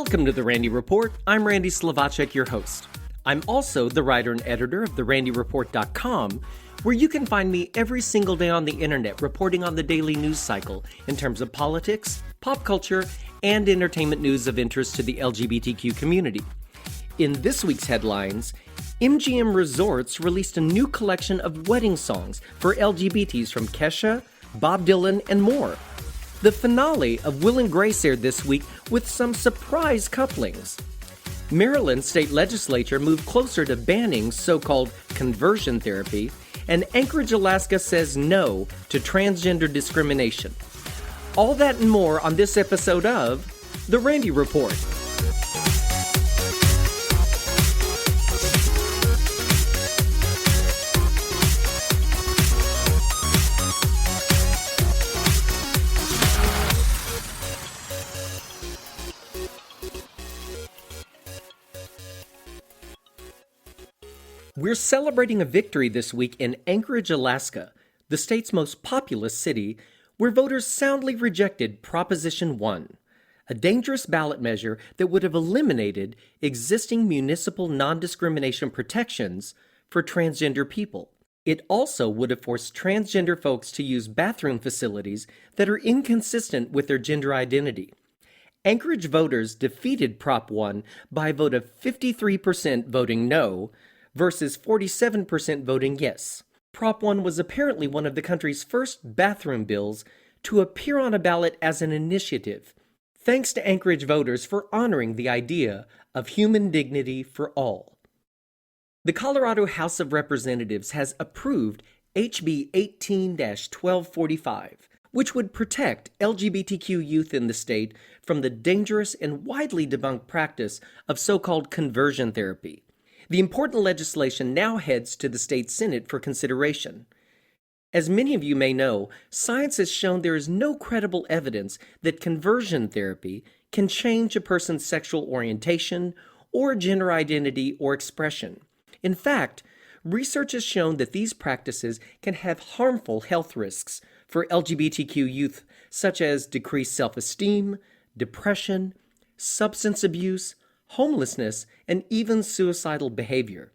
Welcome to The Randy Report. I'm Randy Slavacek, your host. I'm also the writer and editor of therandyreport.com, where you can find me every single day on the internet reporting on the daily news cycle in terms of politics, pop culture, and entertainment news of interest to the LGBTQ community. In this week's headlines, MGM Resorts released a new collection of wedding songs for LGBTs from Kesha, Bob Dylan, and more. The finale of Will and Grace aired this week with some surprise couplings. Maryland state legislature moved closer to banning so-called conversion therapy, and Anchorage, Alaska says no to transgender discrimination. All that and more on this episode of The Randy Report. We're celebrating a victory this week in Anchorage, Alaska, the state's most populous city, where voters soundly rejected Proposition 1, a dangerous ballot measure that would have eliminated existing municipal non-discrimination protections for transgender people. It also would have forced transgender folks to use bathroom facilities that are inconsistent with their gender identity. Anchorage voters defeated Prop 1 by a vote of 53% voting no, versus 47% voting yes. Prop 1 was apparently one of the country's first bathroom bills to appear on a ballot as an initiative. Thanks to Anchorage voters for honoring the idea of human dignity for all. The Colorado House of Representatives has approved HB 18-1245, which would protect LGBTQ youth in the state from the dangerous and widely debunked practice of so-called conversion therapy. The important legislation now heads to the state Senate for consideration. As many of you may know, science has shown there is no credible evidence that conversion therapy can change a person's sexual orientation or gender identity or expression. In fact, research has shown that these practices can have harmful health risks for LGBTQ youth, such as decreased self-esteem, depression, substance abuse, homelessness, and even suicidal behavior.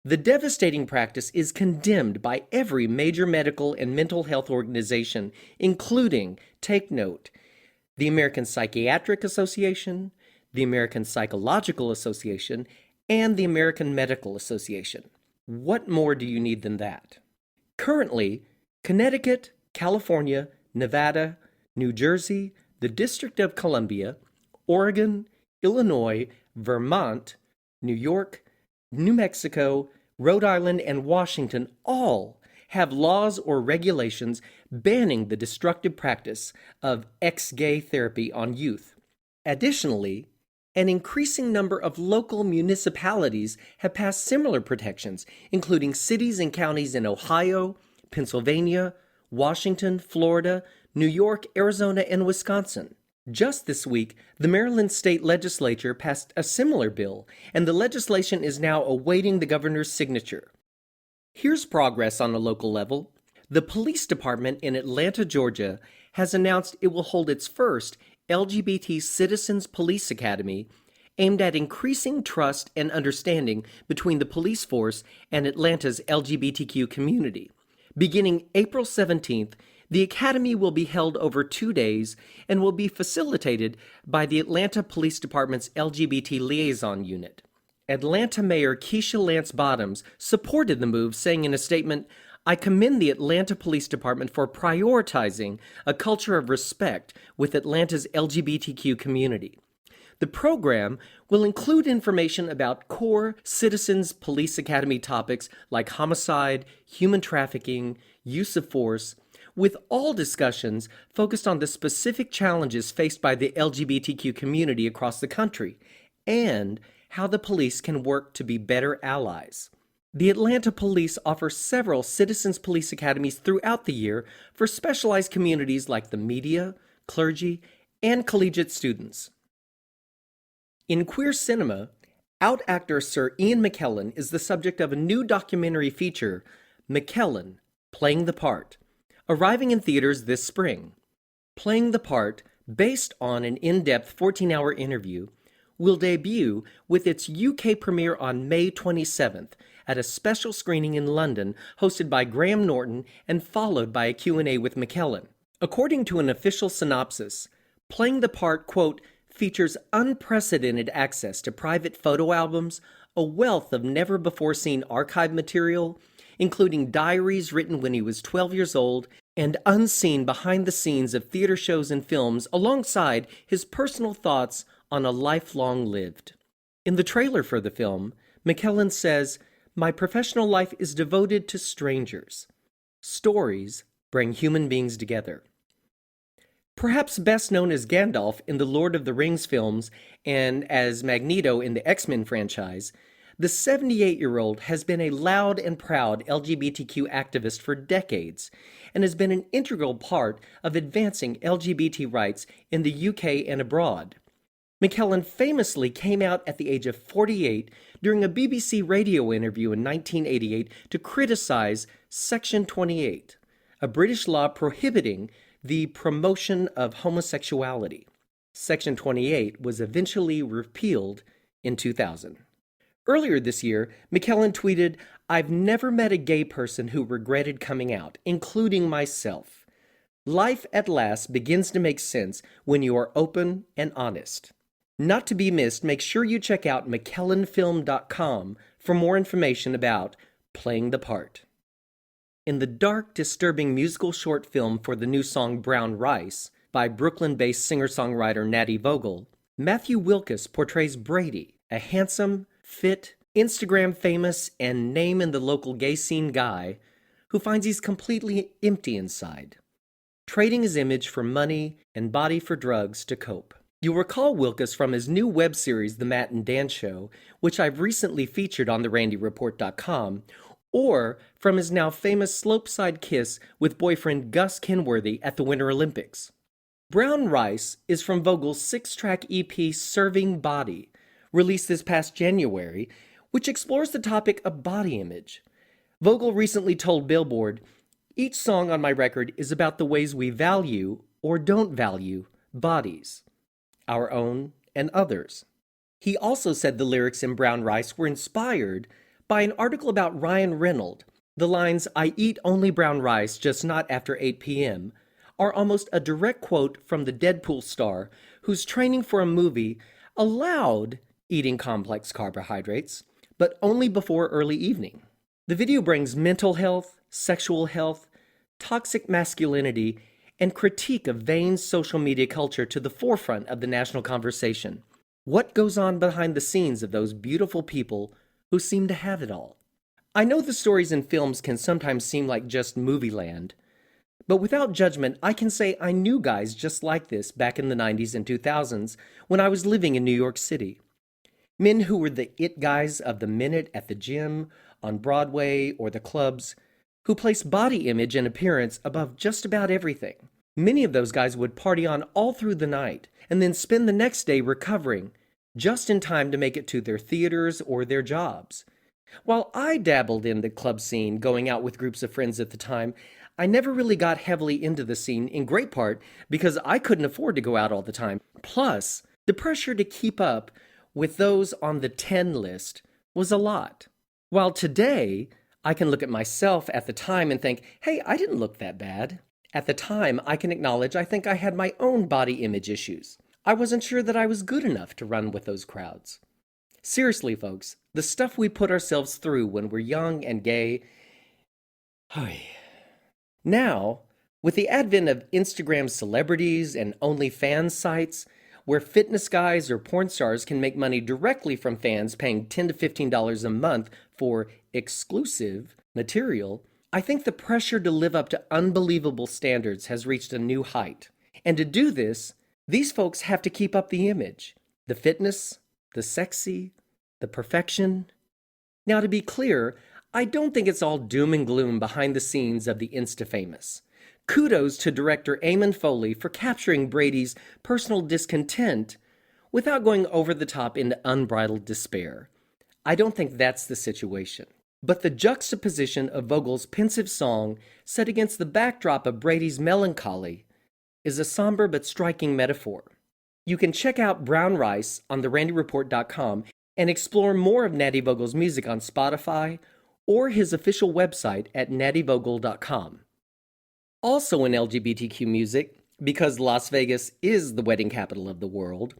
The devastating practice is condemned by every major medical and mental health organization, including, take note, the American Psychiatric Association, the American Psychological Association, and the American Medical Association. What more do you need than that? Currently, Connecticut, California, Nevada, New Jersey, the District of Columbia, Oregon, Illinois, Vermont, New York, New Mexico, Rhode Island, and Washington all have laws or regulations banning the destructive practice of ex-gay therapy on youth. Additionally, an increasing number of local municipalities have passed similar protections, including cities and counties in Ohio, Pennsylvania, Washington, Florida, New York, Arizona, and Wisconsin. Just this week, the Maryland state legislature passed a similar bill, and the legislation is now awaiting the governor's signature. Here's progress on a local level. The police department in Atlanta, Georgia, has announced it will hold its first LGBT Citizens Police Academy aimed at increasing trust and understanding between the police force and Atlanta's LGBTQ community. Beginning April 17th, the Academy will be held over 2 days and will be facilitated by the Atlanta Police Department's LGBT Liaison Unit. Atlanta Mayor Kesha Lance Bottoms supported the move, saying in a statement, "I commend the Atlanta Police Department for prioritizing a culture of respect with Atlanta's LGBTQ community." The program will include information about core Citizens Police Academy topics like homicide, human trafficking, use of force, with all discussions focused on the specific challenges faced by the LGBTQ community across the country and how the police can work to be better allies. The Atlanta Police offers several Citizens Police Academies throughout the year for specialized communities like the media, clergy, and collegiate students. In queer cinema, out actor Sir Ian McKellen is the subject of a new documentary feature, McKellen, Playing the Part, arriving in theaters this spring. Playing the Part based on an in-depth 14-hour interview, will debut with its UK premiere on May 27th at a special screening in London hosted by Graham Norton and followed by a Q&A with McKellen. According to an official synopsis, playing the part, quote, features unprecedented access to private photo albums, a wealth of never-before-seen archive material, including diaries written when he was 12 years old, and unseen behind-the-scenes of theater shows and films alongside his personal thoughts on a life long lived. In the trailer for the film, McKellen says, "My professional life is devoted to strangers. Stories bring human beings together." Perhaps best known as Gandalf in the Lord of the Rings films and as Magneto in the X-Men franchise, the 78-year-old has been a loud and proud LGBTQ activist for decades and has been an integral part of advancing LGBT rights in the UK and abroad. McKellen famously came out at the age of 48 during a BBC radio interview in 1988 to criticize Section 28, a British law prohibiting the promotion of homosexuality. Section 28 was eventually repealed in 2000. Earlier this year, McKellen tweeted, "I've never met a gay person who regretted coming out, including myself. Life at last begins to make sense when you are open and honest." Not to be missed, make sure you check out McKellenFilm.com for more information about playing the part. In the dark, disturbing musical short film for the new song Brown Rice by Brooklyn-based singer-songwriter Natty Vogel, Matthew Wilkes portrays Brady, a handsome, fit, Instagram-famous, and name-in-the-local gay scene guy who finds he's completely empty inside, trading his image for money and body for drugs to cope. You'll recall Wilkes from his new web series, The Matt and Dan Show, which I've recently featured on therandyreport.com, or from his now famous slopeside kiss with boyfriend Gus Kenworthy at the Winter Olympics. Brown Rice is from Vogel's 6-track EP Serving Body, released this past January, which explores the topic of body image. Vogel recently told Billboard, "Each song on my record is about the ways we value or don't value bodies, our own and others." He also said the lyrics in Brown Rice were inspired by an article about Ryan Reynolds. The lines, "I eat only brown rice, just not after 8 p.m., are almost a direct quote from the Deadpool star whose training for a movie allowed eating complex carbohydrates, but only before early evening. The video brings mental health, sexual health, toxic masculinity, and critique of vain social media culture to the forefront of the national conversation. What goes on behind the scenes of those beautiful people who seem to have it all? I know the stories in films can sometimes seem like just movie land, but without judgment, I can say I knew guys just like this back in the 90s and 2000s when I was living in New York City. Men who were the it guys of the minute at the gym, on Broadway, or the clubs, who placed body image and appearance above just about everything. Many of those guys would party on all through the night and then spend the next day recovering, just in time to make it to their theaters or their jobs. While I dabbled in the club scene, going out with groups of friends at the time, I never really got heavily into the scene, in great part because I couldn't afford to go out all the time. Plus, the pressure to keep up with those on the 10 list was a lot. While today, I can look at myself at the time and think, hey, I didn't look that bad. At the time, I can acknowledge I think I had my own body image issues. I wasn't sure that I was good enough to run with those crowds. Seriously, folks, the stuff we put ourselves through when we're young and gay. Now, with the advent of Instagram celebrities and OnlyFans sites, where fitness guys or porn stars can make money directly from fans paying $10 to $15 a month for exclusive material, I think the pressure to live up to unbelievable standards has reached a new height. And to do this, these folks have to keep up the image, the fitness, the sexy, the perfection. Now, to be clear, I don't think it's all doom and gloom behind the scenes of the Insta-famous. Kudos to director Eamon Foley for capturing Brady's personal discontent without going over the top into unbridled despair. I don't think that's the situation. But the juxtaposition of Vogel's pensive song set against the backdrop of Brady's melancholy is a somber but striking metaphor. You can check out Brown Rice on therandyreport.com and explore more of Natty Vogel's music on Spotify or his official website at nattyvogel.com. Also in LGBTQ music, because Las Vegas is the wedding capital of the world,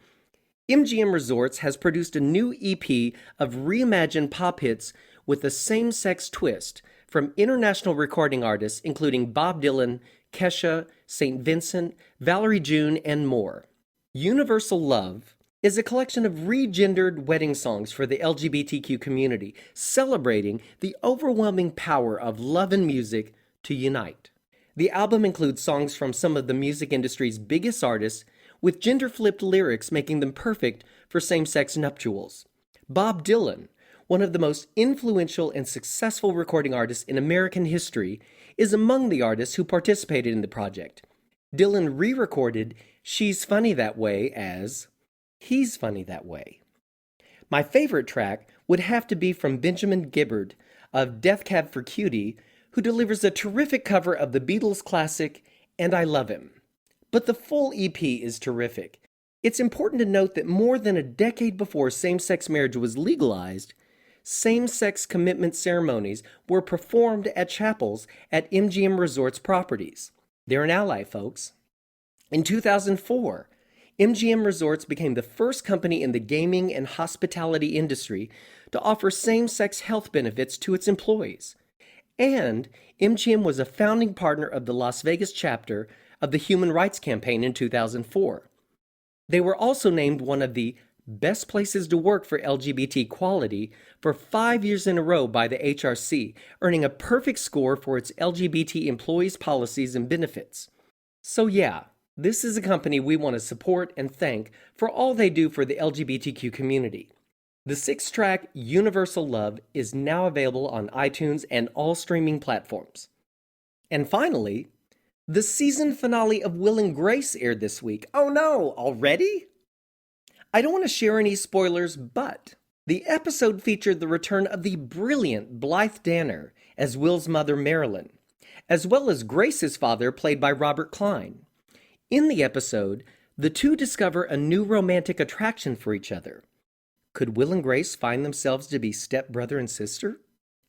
MGM Resorts has produced a new EP of reimagined pop hits with a same-sex twist from international recording artists including Bob Dylan, Kesha, St. Vincent, Valerie June, and more. Universal Love is a collection of regendered wedding songs for the LGBTQ community, celebrating the overwhelming power of love and music to unite. The album includes songs from some of the music industry's biggest artists, with gender-flipped lyrics making them perfect for same-sex nuptials. Bob Dylan, one of the most influential and successful recording artists in American history, is among the artists who participated in the project. Dylan re-recorded She's Funny That Way as He's Funny That Way. My favorite track would have to be from Benjamin Gibbard of Death Cab for Cutie, who delivers a terrific cover of the Beatles classic And I Love Him. But the full EP is terrific. It's important to note that more than a decade before same-sex marriage was legalized, same-sex commitment ceremonies were performed at chapels at MGM Resorts properties. They're an ally, folks. In 2004, MGM Resorts became the first company in the gaming and hospitality industry to offer same-sex health benefits to its employees. And MGM was a founding partner of the Las Vegas chapter of the Human Rights Campaign in 2004. They were also named one of the best places to work for LGBT equality for 5 years in a row by the HRC, earning a perfect score for its LGBT employees' policies and benefits. So yeah, this is a company we want to support and thank for all they do for the LGBTQ community. The 6-track Universal Love is now available on iTunes and all streaming platforms. And finally, the season finale of Will and Grace aired this week. Oh no, already? I don't want to share any spoilers, but the episode featured the return of the brilliant Blythe Danner as Will's mother Marilyn, as well as Grace's father played by Robert Klein. In the episode, the two discover a new romantic attraction for each other. Could Will and Grace find themselves to be stepbrother and sister?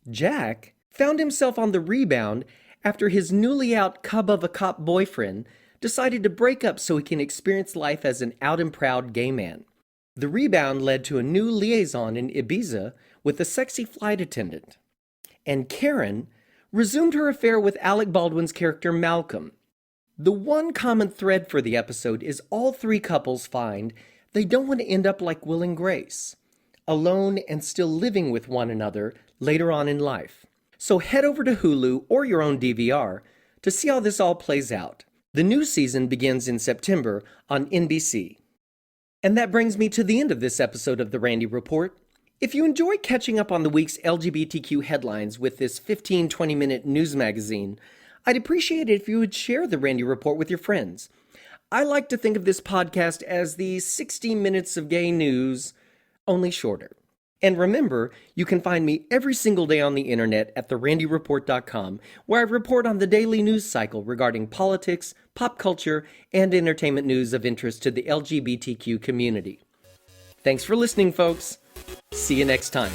Jack found himself on the rebound after his newly out cub of a cop boyfriend decided to break up so he can experience life as an out and proud gay man. The rebound led to a new liaison in Ibiza with a sexy flight attendant. And Karen resumed her affair with Alec Baldwin's character Malcolm. The one common thread for the episode is all three couples find they don't want to end up like Will and Grace, alone and still living with one another later on in life. So head over to Hulu or your own DVR to see how this all plays out. The new season begins in September on NBC. And that brings me to the end of this episode of The Randy Report. If you enjoy catching up on the week's LGBTQ headlines with this 15-20 minute news magazine, I'd appreciate it if you would share The Randy Report with your friends. I like to think of this podcast as the 60 minutes of gay news, only shorter. And remember, you can find me every single day on the internet at therandyreport.com, where I report on the daily news cycle regarding politics, pop culture, and entertainment news of interest to the LGBTQ community. Thanks for listening, folks. See you next time.